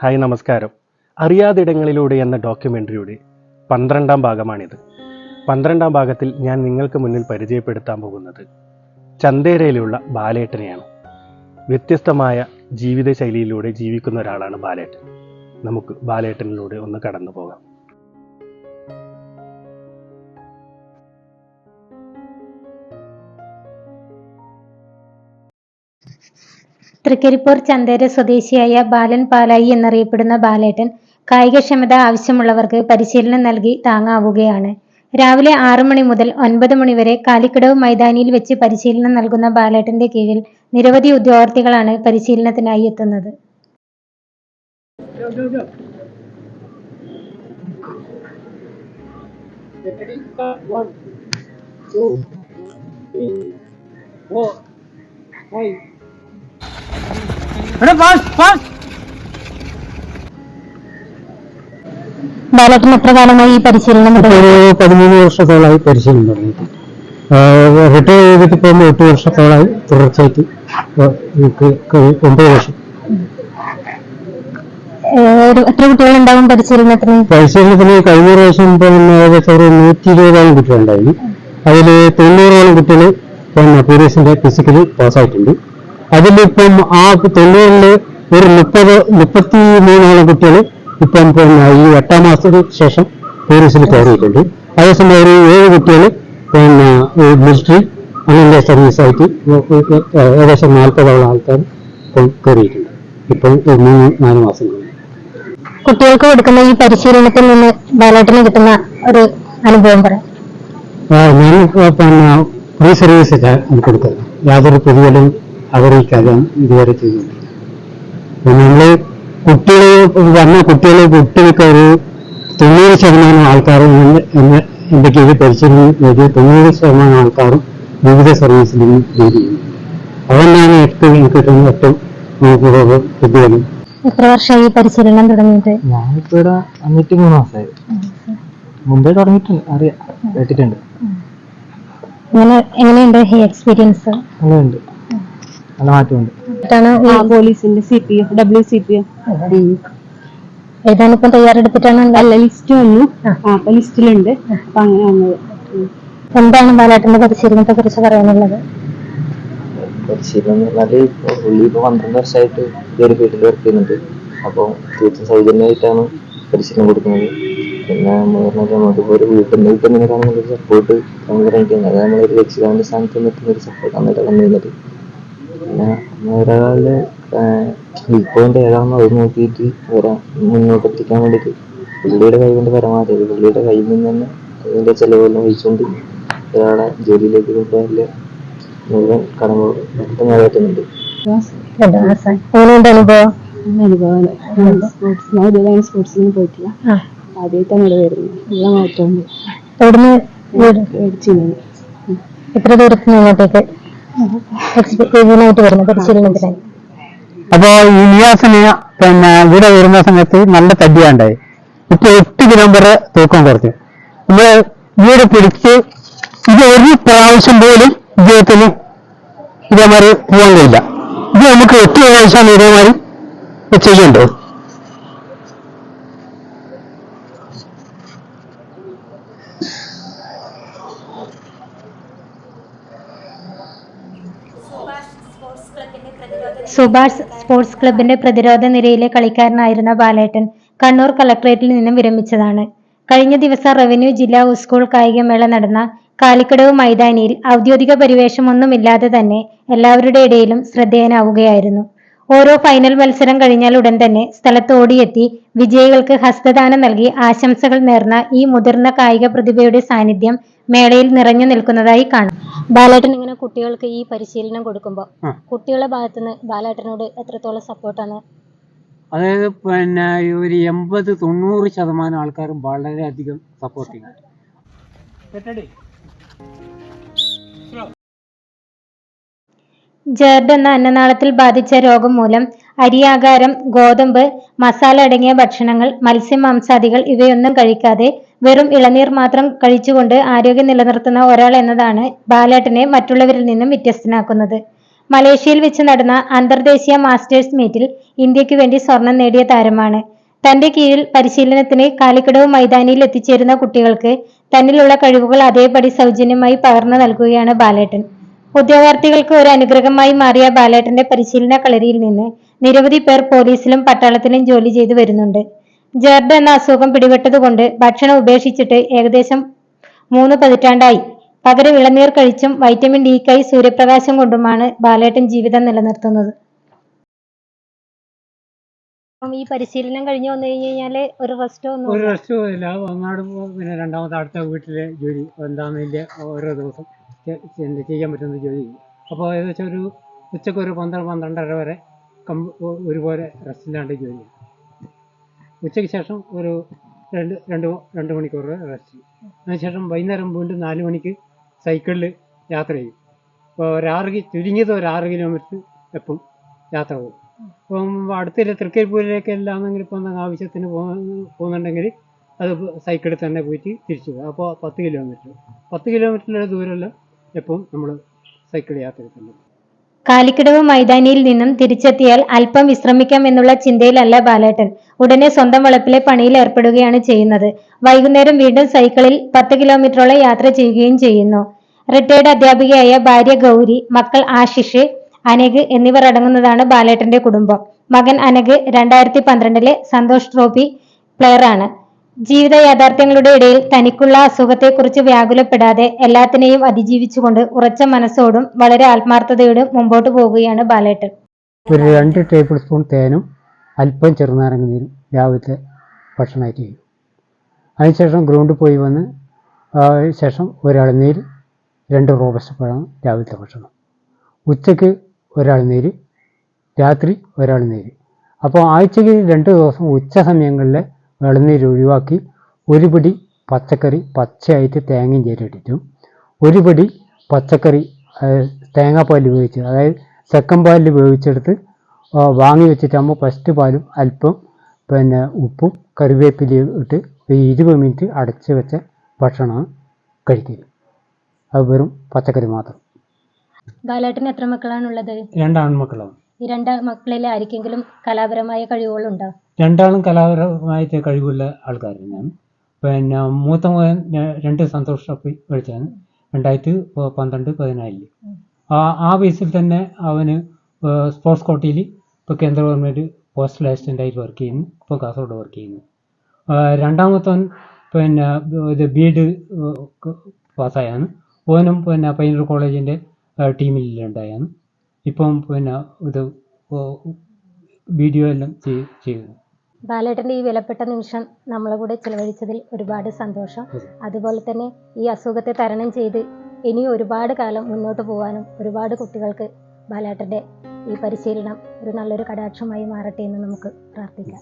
Hi നമസ്കാരം. അറിയാതിടങ്ങളിലൂടെ എന്ന ഡോക്യുമെൻ്ററിയുടെ 12ാം ഭാഗമാണിത്. 12ാം ഭാഗത്തിൽ ഞാൻ നിങ്ങൾക്ക് മുന്നിൽ പരിചയപ്പെടുത്താൻ പോകുന്നത് ചന്തേരയിലുള്ള ബാലേട്ടനെയാണ്. വ്യത്യസ്തമായ ജീവിതശൈലിയിലൂടെ ജീവിക്കുന്ന ഒരാളാണ് ബാലേട്ടൻ. നമുക്ക് ബാലേട്ടനിലൂടെ ഒന്ന് കടന്നു പോകാം. തൃക്കരിപ്പൂർ ചന്തേര സ്വദേശിയായ ബാലൻ പാലായി എന്നറിയപ്പെടുന്ന ബാലേട്ടൻ കായികക്ഷമത ആവശ്യമുള്ളവർക്ക് പരിശീലനം നൽകി താങ്ങാവുകയാണ്. രാവിലെ 6 മണി മുതൽ 9 മണി വരെ കാലിക്കടവ് മൈതാനിയിൽ വെച്ച് പരിശീലനം നൽകുന്ന ബാലേട്ടന്റെ കീഴിൽ നിരവധി ഉദ്യോഗാർത്ഥികളാണ് പരിശീലനത്തിനായി എത്തുന്നത്. ബാലേട്ടൻ എത്ര കാലമായി ഈ പരിശീലനം? 13 വർഷത്തോളമായി പരിശീലനം തുടങ്ങിയിട്ട്. റിട്ടയർ ചെയ്തിട്ട് പോകുമ്പോൾ 8 വർഷത്തോളമായി തുടർച്ചയായിട്ട് 9 വർഷം. എത്ര കുട്ടികളുണ്ടാവും പരിശീലനത്തിന്? കഴിഞ്ഞ പ്രാവശ്യം ഏകദേശം ഒരു 120ഓളം കുട്ടികളുണ്ടായിരുന്നു. അതിൽ 90ഓളം കുട്ടികൾ പോലീസിന്റെ ഫിസിക്കലി പാസ്സായിട്ടുണ്ട്. അതിലിപ്പം ആ 90ൽ ഒരു 33ഓളം കുട്ടികൾ ഇപ്പം ഈ 8ാം മാസത്തിന് ശേഷം പോലീസിൽ കയറിയിട്ടുണ്ട്. അതേസമയം ഒരു 7 കുട്ടികൾ മിലിറ്ററി അങ്ങനെ സർവീസ് ആയിട്ട് ഏകദേശം 40ഓളം ആൾക്കാർ കയറിയിട്ടുണ്ട്. ഇപ്പം 3-4 മാസം കഴിഞ്ഞു. കുട്ടികൾക്ക് കൊടുക്കുന്ന ഈ പരിശീലനത്തിൽ നിന്ന് ബാലേട്ടന് കിട്ടുന്ന ഒരു അനുഭവം പറയാം. ഞാൻ ഫ്രീ സർവീസ് കൊടുക്കുന്നത്, യാതൊരു പ്രതിഫലവും അവരിക്കാതെ ഇതുവരെ ചെയ്തുകൊണ്ടിരിക്കുന്നത്. നമ്മള് കുട്ടികൾക്ക് ഒരു 90% ആൾക്കാർ എന്റെ കീഴിൽ പരിശീലനം നേടി 90% ആൾക്കാരും വിവിധ സർവീസിൽ നിന്ന് ജോലി ചെയ്യുന്നു. അതെന്നാണ് എനിക്ക് കിട്ടുന്ന ഏറ്റവും പ്രതിഫലം. എത്ര വർഷമായി പരിശീലനം തുടങ്ങിയിട്ട്? ഞാനിപ്പോ ഇവിടെ 53 മാസമായി. മുമ്പേ തുടങ്ങിയിട്ടുണ്ട്, അറിയാം, കേട്ടിട്ടുണ്ട്. എങ്ങനെയുണ്ട് ഈ എക്സ്പീരിയൻസ്? നല്ലതുണ്ട്, നല്ല മാറ്റമുണ്ട്. പോലീസിന്റെ CPF, WCPF ഏതാണിപ്പം തയ്യാറെടുത്തിട്ടാണ്? അല്ല, ലിസ്റ്റ് വന്നു. അപ്പൊ ലിസ്റ്റിലുണ്ട്. അപ്പൊ അങ്ങനെ വന്നത്. എന്താണ് ബാലേട്ടന്റെ പരിശീലനത്തെ കുറിച്ച് പറയാനുള്ളത്? പരിശീലനം പറഞ്ഞാല് പുള്ളി ഇപ്പൊ 12 വർഷമായിട്ട് ഈ ഒരു ഫീൽഡിൽ വർക്ക് ചെയ്യുന്നുണ്ട്. അപ്പോൾ തീർച്ചയായും സൗജന്യമായിട്ടാണ് പരിശീലനം കൊടുക്കുന്നത്. പിന്നെ നമുക്കിപ്പോ ഒരു വീട്ടിൽ നിന്നൊരു സപ്പോർട്ട് ഭയങ്കരമായിട്ടാണ്. അത് നമ്മളൊരു രക്ഷിതാവിന്റെ സ്ഥാനത്ത് നിൽക്കുന്ന ഒരു സപ്പോർട്ടാണ് ഇവിടെ വന്നിരുന്നത്. പിന്നെ ഒരാളുടെ ഇപ്പോഴത്തെ ഏതാണെന്ന് അത് നോക്കിയിട്ട് മുന്നോട്ട് എത്തിക്കാൻ വേണ്ടിയിട്ട് പുള്ളിയുടെ കൈ കൊണ്ട് പരമാവധി പുള്ളിയുടെ കയ്യിൽ നിന്ന് തന്നെ അതിന്റെ ചെലവെല്ലാം വഹിച്ചുകൊണ്ട് ഒരാളെ ജോലിയിലേക്ക് കൊണ്ടുപോകാൻ മുഴുവൻ കടമ നിറവേറ്റുന്നുണ്ട്. സ്പോർട്സിന് പോയിട്ടില്ല, ആദ്യമായിട്ടാണ് ഇവിടെ വരുന്നത്. നല്ല മാറ്റമുണ്ട്. എത്ര ദൂരത്തിന് ഇങ്ങോട്ടേക്ക് വരുന്ന പരിശീലനത്തിനായി? അപ്പൊ ഈ നിയാസിന് ഇവിടെ വരുന്ന സമയത്ത് നല്ല തടിയാണ്ടായി. ഇപ്പൊ 8 കിലോ വരെ തൂക്കം കുറച്ച്. നമ്മള് ഇവിടെ പിടിച്ച് ഇത് ഒരു പ്രാവശ്യം പോലും ഇദ്ദേഹത്തിന് ഇതേമാതിരി പോകാൻ കഴിയില്ല. ഇത് നമുക്ക് 8 പ്രാവശ്യം ഇതേമാതിരി ചെയ്യണ്ടോ? സുഭാഷ് സ്പോർട്സ് ക്ലബിന്റെ പ്രതിരോധ നിരയിലെ കളിക്കാരനായിരുന്ന ബാലേട്ടൻ കണ്ണൂർ കളക്ടറേറ്റിൽ നിന്നും വിരമിച്ചതാണ്. കഴിഞ്ഞ ദിവസം റവന്യൂ ജില്ലാ സ്കൂൾ കായികമേള നടന്ന കാലിക്കടവ് മൈതാനിയിൽ ഔദ്യോഗിക പരിവേഷമൊന്നുമില്ലാതെ തന്നെ എല്ലാവരുടെ ഇടയിലും ശ്രദ്ധേയനാവുകയായിരുന്നു. ഓരോ ഫൈനൽ മത്സരം കഴിഞ്ഞാൽ ഉടൻ തന്നെ സ്ഥലത്ത് ഓടിയെത്തി വിജയികൾക്ക് ഹസ്തദാനം നൽകി ആശംസകൾ നേർന്ന ഈ മുതിർന്ന കായിക പ്രതിഭയുടെ സാന്നിധ്യം മേളയിൽ നിറഞ്ഞു നിൽക്കുന്നതായി കാണാം. ബാലേട്ടൻ ഇങ്ങനെ കുട്ടികൾക്ക് ഈ പരിശീലനം കൊടുക്കുമ്പോൾ കുട്ടികളുടെ ഭാഗത്തുനിന്ന് ബാലേട്ടനോട് എത്രത്തോളം സപ്പോർട്ടാണ്? അതായത് ഒരു 80-90% ആൾക്കാരും വളരെയധികം സപ്പോർട്ടിങ്. ജേർഡ് എന്ന അന്നനാളത്തിൽ ബാധിച്ച രോഗം മൂലം അരിയാകാരം, ഗോതമ്പ്, മസാല അടങ്ങിയ ഭക്ഷണങ്ങൾ, മത്സ്യമാംസാദികൾ ഇവയൊന്നും കഴിക്കാതെ വെറും ഇളനീർ മാത്രം കഴിച്ചുകൊണ്ട് ആരോഗ്യം നിലനിർത്തുന്ന ഒരാൾ എന്നതാണ് ബാലേട്ടനെ മറ്റുള്ളവരിൽ നിന്നും വ്യത്യസ്തനാക്കുന്നത്. മലേഷ്യയിൽ വെച്ച് നടന്ന അന്തർദേശീയ മാസ്റ്റേഴ്സ് മീറ്റിൽ ഇന്ത്യക്ക് വേണ്ടി സ്വർണം നേടിയ താരമാണ്. തന്റെ കീഴിൽ പരിശീലനത്തിന് കാലിക്കടവ് മൈതാനിയിൽ എത്തിച്ചേരുന്ന കുട്ടികൾക്ക് തന്നിലുള്ള കഴിവുകൾ അതേപടി സൗജന്യമായി പകർന്നു നൽകുകയാണ് ബാലേട്ടൻ. ഉദ്യോഗാർത്ഥികൾക്ക് ഒരു അനുഗ്രഹമായി മാറിയ ബാലേട്ടന്റെ പരിശീലന കളരിയിൽ നിന്ന് നിരവധി പേർ പോലീസിലും പട്ടാളത്തിലും ജോലി ചെയ്തു വരുന്നുണ്ട്. ജെർഡ് എന്ന അസുഖം പിടിപെട്ടതുകൊണ്ട് ഭക്ഷണം ഉപേക്ഷിച്ചിട്ട് ഏകദേശം 3 പതിറ്റാണ്ടായി. പകരം ഇളനീർ കഴിച്ചും വൈറ്റമിൻ ഡിക്കായി സൂര്യപ്രകാശം കൊണ്ടുമാണ് ബാലേട്ടൻ ജീവിതം നിലനിർത്തുന്നത്. ഈ പരിശീലനം കഴിഞ്ഞ് വന്നു കഴിഞ്ഞാൽ ഒരു റെസ്റ്റും ഇല്ല. അങ്ങാട് പിന്നെ രണ്ടാമത്തെ അടുത്ത വീട്ടിലെ ജോലി എന്താണെന്നില്ല, ഓരോ ദിവസം ചെയ്യാൻ പറ്റുന്ന ജോലി ചെയ്യും. അപ്പോൾ ഏകദേശം ഒരു ഉച്ചക്ക് ഒരു 12-12:30 വരെ ഒരുപോലെ റെസ്റ്റില്ലാണ്ട് ജോലി ചെയ്യും. ഉച്ചയ്ക്ക് ശേഷം ഒരു രണ്ട് മണിക്കൂർ റെസ്റ്റ്. അതിനുശേഷം വൈകുന്നേരം വീണ്ടും 4 മണിക്ക് സൈക്കിളിൽ യാത്ര ചെയ്യും. ഇപ്പോൾ ചുരുങ്ങിയത് ഒരു 6 കിലോമീറ്റർ എപ്പം യാത്ര പോകും. ഇപ്പം അടുത്തില്ല തൃക്കരിപ്പൂരിലേക്ക് എല്ലാമെങ്കിൽ ഇപ്പോൾ ആവശ്യത്തിന് പോകുന്നുണ്ടെങ്കിൽ അത് സൈക്കിളിൽ തന്നെ പോയിട്ട് തിരിച്ചു പോകും. അപ്പോൾ 10 കിലോമീറ്ററിൻ്റെ ദൂരമല്ല എപ്പം നമ്മൾ സൈക്കിൾ യാത്ര ചെയ്യുന്നുണ്ട്. കാലിക്കടവ് മൈതാനിയിൽ നിന്നും തിരിച്ചെത്തിയാൽ അല്പം വിശ്രമിക്കാം എന്നുള്ള ചിന്തയിലല്ല ബാലേട്ടൻ. ഉടനെ സ്വന്തം വളപ്പിലെ പണിയിൽ ഏർപ്പെടുകയാണ് ചെയ്യുന്നത്. വൈകുന്നേരം വീണ്ടും സൈക്കിളിൽ 10 കിലോമീറ്ററോളം യാത്ര ചെയ്യുകയും ചെയ്യുന്നു. റിട്ടയർഡ് അധ്യാപികയായ ഭാര്യ ഗൗരി, മക്കൾ ആശിഷ്, അനഘ് എന്നിവർ അടങ്ങുന്നതാണ് ബാലേട്ടന്റെ കുടുംബം. മകൻ അനഘ് 2012 സന്തോഷ് ട്രോഫി പ്ലെയറാണ്. ജീവിത യാഥാർത്ഥ്യങ്ങളുടെ ഇടയിൽ തനിക്കുള്ള അസുഖത്തെക്കുറിച്ച് വ്യാകുലപ്പെടാതെ എല്ലാത്തിനെയും അതിജീവിച്ചുകൊണ്ട് ഉറച്ച മനസ്സോടും വളരെ ആത്മാർത്ഥതയോടും മുമ്പോട്ട് പോകുകയാണ് ബാലേട്ടൻ. ഒരു 2 ടേബിൾ സ്പൂൺ തേനും അല്പം ചെറുനാരങ്ങ നീരും രാവിലത്തെ ഭക്ഷണമായിട്ട് ചെയ്യും. അതിനുശേഷം ഗ്രൗണ്ടിൽ പോയി വന്ന് ശേഷം ഒരിളനീര് 2 റോബസ്റ്റ് പഴം രാവിലത്തെ ഭക്ഷണം. ഉച്ചയ്ക്ക് ഒരിളനീര്, രാത്രി ഒരിളനീര്. അപ്പോൾ ആഴ്ചയ്ക്ക് 2 ദിവസം ഉച്ച സമയങ്ങളിൽ ഇളനീര് ഒഴിവാക്കി ഒരു പിടി പച്ചക്കറി പച്ചയായിട്ട് തേങ്ങയും ചേരിട്ടിട്ടും ഒരു പിടി പച്ചക്കറി തേങ്ങാപ്പാലിൽ വേവിച്ച്, അതായത് സെക്കൻഡ് പാലിൽ വേവിച്ചെടുത്ത് വാങ്ങി വെച്ചിട്ടാകുമ്പോൾ ഫസ്റ്റ് പാലും അല്പം പിന്നെ ഉപ്പും കറിവേപ്പിലയും ഇട്ട് 20 മിനിറ്റ് അടച്ച് വെച്ച ഭക്ഷണമാണ് കഴിക്കുക. അത് വെറും പച്ചക്കറി മാത്രം. ബാലേട്ടന് എത്ര മക്കളാണുള്ളത്? 2 ആൺമക്കളാണ്. ഈ 2 മക്കളിൽ ആർക്കെങ്കിലും കലാപരമായ കഴിവുകളുണ്ടോ? 2 കലാപരമായിട്ട് കഴിവുള്ള ആൾക്കാർ തന്നെയാണ്. പിന്നെ മൂത്ത മകൻ 2 സന്തോഷ് ട്രോഫി കളിച്ചാണ് 2012-14. ആ ബേസിൽ തന്നെ അവന് സ്പോർട്സ് കോട്ടയിൽ ഇപ്പോൾ കേന്ദ്ര ഗവൺമെൻറ് പോസ്റ്റൽ അസിസ്റ്റൻ്റായിട്ട് വർക്ക് ചെയ്യുന്നു. ഇപ്പോൾ കാസർഗോഡ് വർക്ക് ചെയ്യുന്നു. രണ്ടാമത്തവൻ പിന്നെ ഇത് BEd പാസ്സായാണ്. ഓനും പിന്നെ പയ്യന്നൂർ കോളേജിൻ്റെ ടീമിലുണ്ടായാണ്. ഇപ്പം പിന്നെ ഇത് വീഡിയോ എല്ലാം ചെയ്യുന്നു. ബാലേട്ടൻ്റെ ഈ വിലപ്പെട്ട നിമിഷം നമ്മളെ കൂടെ ചിലവഴിച്ചതിൽ ഒരുപാട് സന്തോഷം. അതുപോലെ തന്നെ ഈ അസുഖത്തെ തരണം ചെയ്ത് ഇനിയും ഒരുപാട് കാലം മുന്നോട്ട് പോകാനും ഒരുപാട് കുട്ടികൾക്ക് ബാലേട്ടൻ്റെ ഈ പരിശീലനം ഒരു നല്ലൊരു കടാക്ഷമായി മാറട്ടെ എന്ന് നമുക്ക് പ്രാർത്ഥിക്കാം.